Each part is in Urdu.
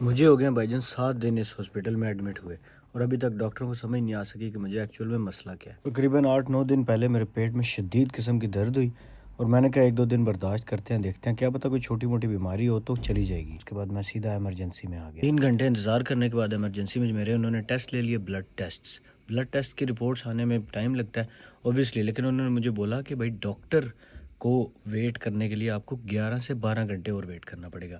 مجھے ہو گئے بھائی جان 7 دن اس ہاسپٹل میں ایڈمٹ ہوئے اور ابھی تک ڈاکٹروں کو سمجھ نہیں آ سکی کہ مجھے ایکچوئل میں مسئلہ کیا ہے۔ تقریباً 8-9 دن پہلے میرے پیٹ میں شدید قسم کی درد ہوئی اور میں نے کہا 1-2 دن برداشت کرتے ہیں، دیکھتے ہیں، کیا پتہ کوئی چھوٹی موٹی بیماری ہو تو چلی جائے گی۔ اس کے بعد میں سیدھا ایمرجنسی میں آ گیا۔ 3 گھنٹے انتظار کرنے کے بعد ایمرجنسی میں میرے انہوں نے ٹیسٹ لے لیے، بلڈ ٹیسٹ کی رپورٹس آنے میں ٹائم لگتا ہے اوبویسلی، لیکن انہوں نے مجھے بولا کہ بھائی ڈاکٹر کو ویٹ کرنے کے لیے آپ کو 11 سے 12 گھنٹے اور ویٹ کرنا پڑے گا۔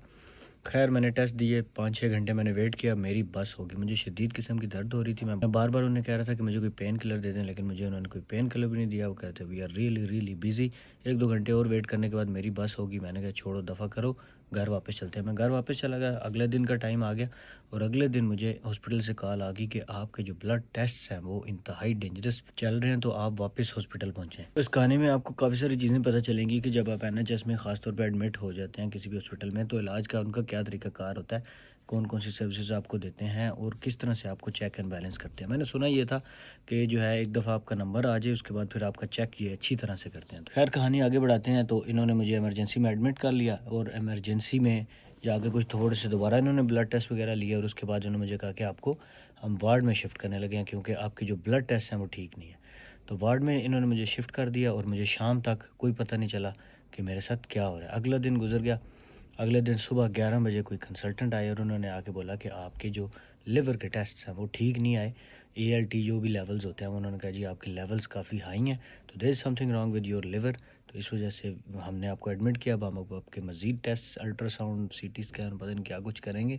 خیر میں نے ٹیسٹ دیے، 5-6 گھنٹے میں نے ویٹ کیا، میری بس ہوگی، مجھے شدید قسم کی درد ہو رہی تھی۔ میں بار بار انہیں کہہ رہا تھا کہ مجھے کوئی پین کلر دے دیں، لیکن مجھے انہوں نے کوئی پین کلر بھی نہیں دیا۔ وہ کہتے وی آر ریئلی بیزی، 1-2 گھنٹے اور ویٹ کرنے کے بعد میری بس ہوگی۔ میں نے کہا چھوڑو دفع کرو، گھر واپس چلتے ہیں۔ میں گھر واپس چلا گیا، اگلے دن کا ٹائم آ گیا اور اگلے دن مجھے ہاسپٹل سے کال آ گئی کہ آپ کے جو بلڈ ٹیسٹ ہیں وہ انتہائی ڈینجرس چل رہے ہیں، تو آپ واپس ہاسپٹل پہنچیں۔ اس کہانی میں آپ کو کافی ساری چیزیں پتہ چلیں گی کہ جب آپ NHS میں خاص طور پہ ایڈمٹ ہو جاتے ہیں کسی بھی ہاسپٹل میں، تو علاج کا ان کا کیا طریقہ کار ہوتا ہے، کون کون سی سروسز آپ کو دیتے ہیں اور کس طرح سے آپ کو چیک اینڈ بیلنس کرتے ہیں۔ میں نے سنا یہ تھا کہ جو ہے ایک دفعہ آپ کا نمبر آ جائے، اس کے بعد پھر آپ کا چیک یہ اچھی طرح سے کرتے ہیں۔ خیر کہانی آگے بڑھاتے ہیں، تو انہوں نے مجھے ایمرجنسی میں ایڈمٹ کر لیا اور ایمرجنسی میں جا کے کچھ تھوڑے سے دوبارہ انہوں نے بلڈ ٹیسٹ وغیرہ لیے اور اس کے بعد انہوں نے مجھے کہا کہ آپ کو ہم وارڈ میں شفٹ کرنے لگے ہیں کیونکہ آپ کے جو بلڈ ٹیسٹ ہیں وہ ٹھیک نہیں ہے۔ تو وارڈ میں انہوں نے مجھے شفٹ کر دیا اور مجھے شام تک کوئی پتہ نہیں چلا کہ میرے ساتھ کیا ہو رہا ہے۔ اگلا دن گزر گیا، اگلے دن صبح 11 بجے کوئی کنسلٹنٹ آئے اور انہوں نے آ کے بولا کہ آپ کے جو لیور کے ٹیسٹ ہیں وہ ٹھیک نہیں آئے، ALT جو بھی لیولز ہوتے ہیں، انہوں نے کہا جی آپ کے لیولز کافی ہائی ہیں، تو there is something wrong with your liver, تو اس وجہ سے ہم نے آپ کو ایڈمٹ کیا۔ اب ہم آپ کے مزید test, ultra sound, CT scan, پتہ نہیں کیا کچھ کریں گے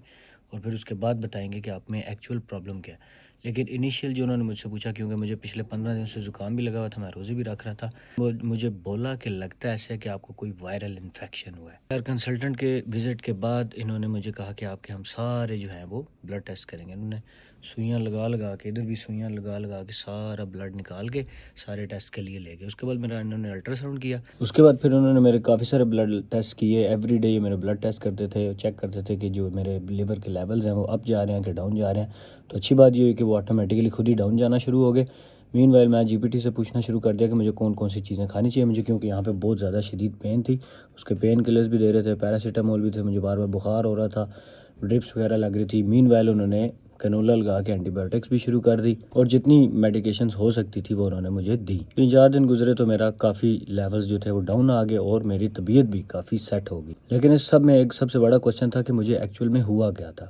اور پھر اس کے بعد بتائیں گے کہ آپ میں ایکچوئل پرابلم کیا ہے۔ لیکن انیشیل جو انہوں نے مجھ سے پوچھا، کیونکہ مجھے پچھلے 15 دن سے زکام بھی لگا ہوا تھا، میں روزے بھی رکھ رہا تھا، وہ مجھے بولا کہ لگتا ہے ایسے کہ آپ کو کوئی وائرل انفیکشن ہوا ہے۔ خیر کنسلٹنٹ کے وزٹ کے بعد انہوں نے مجھے کہا کہ آپ کے ہم سارے جو ہیں وہ بلڈ ٹیسٹ کریں گے۔ انہوں نے سوئیاں لگا کے، ادھر بھی سوئیاں لگا کے سارا بلڈ نکال کے سارے ٹیسٹ کے لیے لے گئے۔ اس کے بعد میرا انہوں نے الٹرا ساؤنڈ کیا، اس کے بعد پھر انہوں نے میرے کافی سارے بلڈ ٹیسٹ کیے۔ ایوری ڈے یہ میرے بلڈ ٹیسٹ کرتے تھے، چیک کرتے تھے کہ جو میرے لیور کے لیولز ہیں وہ اپ جا رہے ہیں کہ ڈاؤن جا رہے ہیں۔ تو اچھی بات یہ ہوئی کہ وہ آٹومیٹیکلی خود ہی ڈاؤن جانا شروع ہو گئے۔ مین وائل میں GPT سے پوچھنا شروع کر دیا کہ مجھے کون کون سی چیزیں کھانی چاہیے مجھے، کیونکہ یہاں پہ بہت زیادہ شدید پین تھی۔ اس کے پین کلرز بھی دے رہے تھے، پیراسیٹامول بھی تھے، مجھے بار بار بخار ہو رہا تھا، ڈرپس وغیرہ لگ رہی تھی۔ مین وائل انہوں نے کنولا لگا کے اینٹی بایوٹکس بھی شروع کر دی اور جتنی میڈیکیشنز ہو سکتی تھی وہ انہوں نے مجھے دی۔ 3-4 دن گزرے تو میرا کافی لیولز جو تھے وہ ڈاؤن آ گئے اور میری طبیعت بھی کافی سیٹ ہو گئی۔ لیکن اس سب میں ایک سب سے بڑا کوسچن تھا کہ مجھے ایکچوئل میں ہوا کیا تھا۔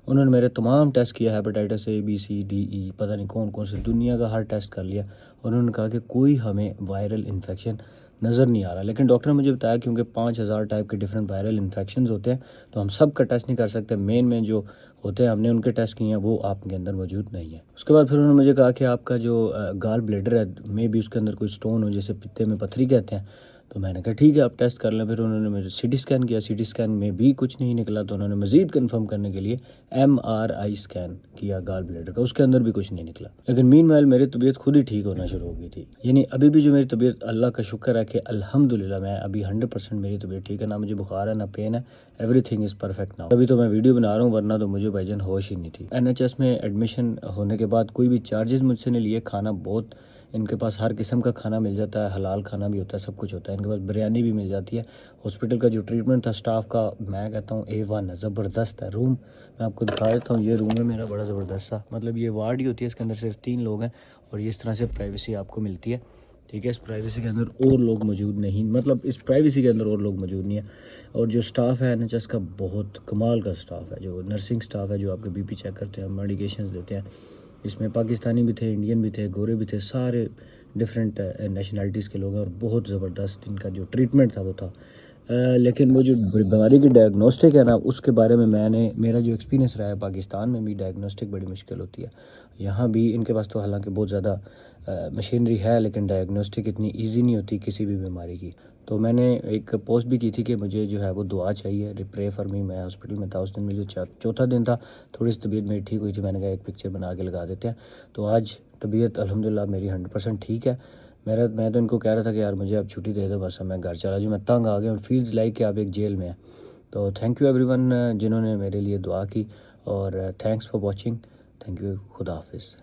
انہوں نے میرے تمام ٹیسٹ کیا، hepatitis A B C D E، پتہ نہیں کون کون سے دنیا کا ہر ٹیسٹ کر لیا، اور انہوں نے کہا کہ کوئی ہمیں وائرل انفیکشن نظر نہیں آ رہا۔ لیکن ڈاکٹر نے مجھے بتایا کیونکہ 5000 ٹائپ کے ڈیفرنٹ وائرل انفیکشنز ہوتے ہیں تو ہم سب کا ٹیسٹ نہیں کر سکتے، مین جو ہوتے ہیں ہم نے ان کے ٹیسٹ کیے ہیں وہ آپ کے اندر موجود نہیں ہے۔ اس کے بعد پھر انہوں نے مجھے کہا کہ آپ کا جو گال بلیڈر ہے میں بھی اس کے اندر کوئی سٹون ہو، جیسے پتے میں پتھری کہتے ہیں۔ تو میں نے کہا ٹھیک ہے آپ ٹیسٹ کر لیں۔ پھر انہوں نے میرے CT اسکین کیا، CT اسکین میں بھی کچھ نہیں نکلا، تو انہوں نے مزید کنفرم کرنے کے لیے MRI اسکین کیا گال بلیڈر کا، اس کے اندر بھی کچھ نہیں نکلا۔ لیکن مین وائل میری طبیعت خود ہی ٹھیک ہونا شروع ہو گئی تھی، یعنی ابھی بھی جو میری طبیعت، اللہ کا شکر ہے کہ الحمدللہ میں ابھی 100% میری طبیعت ٹھیک ہے، نہ مجھے بخار ہے نہ پین ہے، every thing is perfect now. ابھی تو میں ویڈیو بنا رہا ہوں، ورنہ تو مجھے بھائی جان ہوش ہی نہیں تھی۔ NHS میں ایڈمیشن ہونے کے بعد کوئی بھی چارجز مجھ سے نہیں لیے، کھانا بہت، ان کے پاس ہر قسم کا کھانا مل جاتا ہے، حلال کھانا بھی ہوتا ہے، سب کچھ ہوتا ہے، ان کے پاس بریانی بھی مل جاتی ہے۔ ہاسپٹل کا جو ٹریٹمنٹ تھا سٹاف کا، میں کہتا ہوں A1 ہے، زبردست ہے۔ روم میں آپ کو دکھا دیتا ہوں، یہ روم ہے میرا، بڑا زبردست تھا، مطلب یہ وارڈ ہی ہوتی ہے، اس کے اندر صرف 3 لوگ ہیں اور یہ اس طرح سے پرائیویسی آپ کو ملتی ہے، ٹھیک ہے۔ اس پرائیویسی کے اندر اور لوگ موجود نہیں، مطلب اس پرائیویسی کے اندر اور لوگ موجود نہیں ہیں۔ اور جو سٹاف ہے NHS کا بہت کمال کا سٹاف ہے، جو نرسنگ سٹاف ہے، جو آپ کے BP چیک کرتے ہیں، میڈیکیشنز دیتے ہیں، اس میں پاکستانی بھی تھے، انڈین بھی تھے، گورے بھی تھے، سارے ڈفرینٹ نیشنلٹیز کے لوگ ہیں اور بہت زبردست ان کا جو ٹریٹمنٹ تھا وہ تھا۔ لیکن وہ جو بیماری کی ڈائگنوسٹک ہے نا، اس کے بارے میں میرا جو ایکسپیرینس رہا ہے، پاکستان میں بھی ڈائگنوسٹک بڑی مشکل ہوتی ہے، یہاں بھی ان کے پاس تو حالانکہ بہت زیادہ مشینری ہے، لیکن ڈائگنوسٹک اتنی ایزی نہیں ہوتی کسی بھی بیماری کی۔ تو میں نے ایک پوسٹ بھی کی تھی کہ مجھے جو ہے وہ دعا چاہیے، پرے فار می، میں ہاسپٹل میں تھا اس دن، مجھے 4تھا دن تھا، تھوڑی سی طبیعت میری ٹھیک ہوئی تھی، میں نے کہا ایک پکچر بنا کے لگا دیتے ہیں۔ تو آج طبیعت الحمدللہ میری 100% ٹھیک ہے۔ میں تو ان کو کہہ رہا تھا کہ یار مجھے اب چھٹی دے دو، بس میں گھر چلا جاؤں، میں تنگ آ گیا ہوں، فیلز لائک کہ آپ ایک جیل میں ہیں۔ تو تھینک یو ایوری ون جنہوں نے میرے لیے دعا کی، اور thanks for watching, thank you, خدا حافظ۔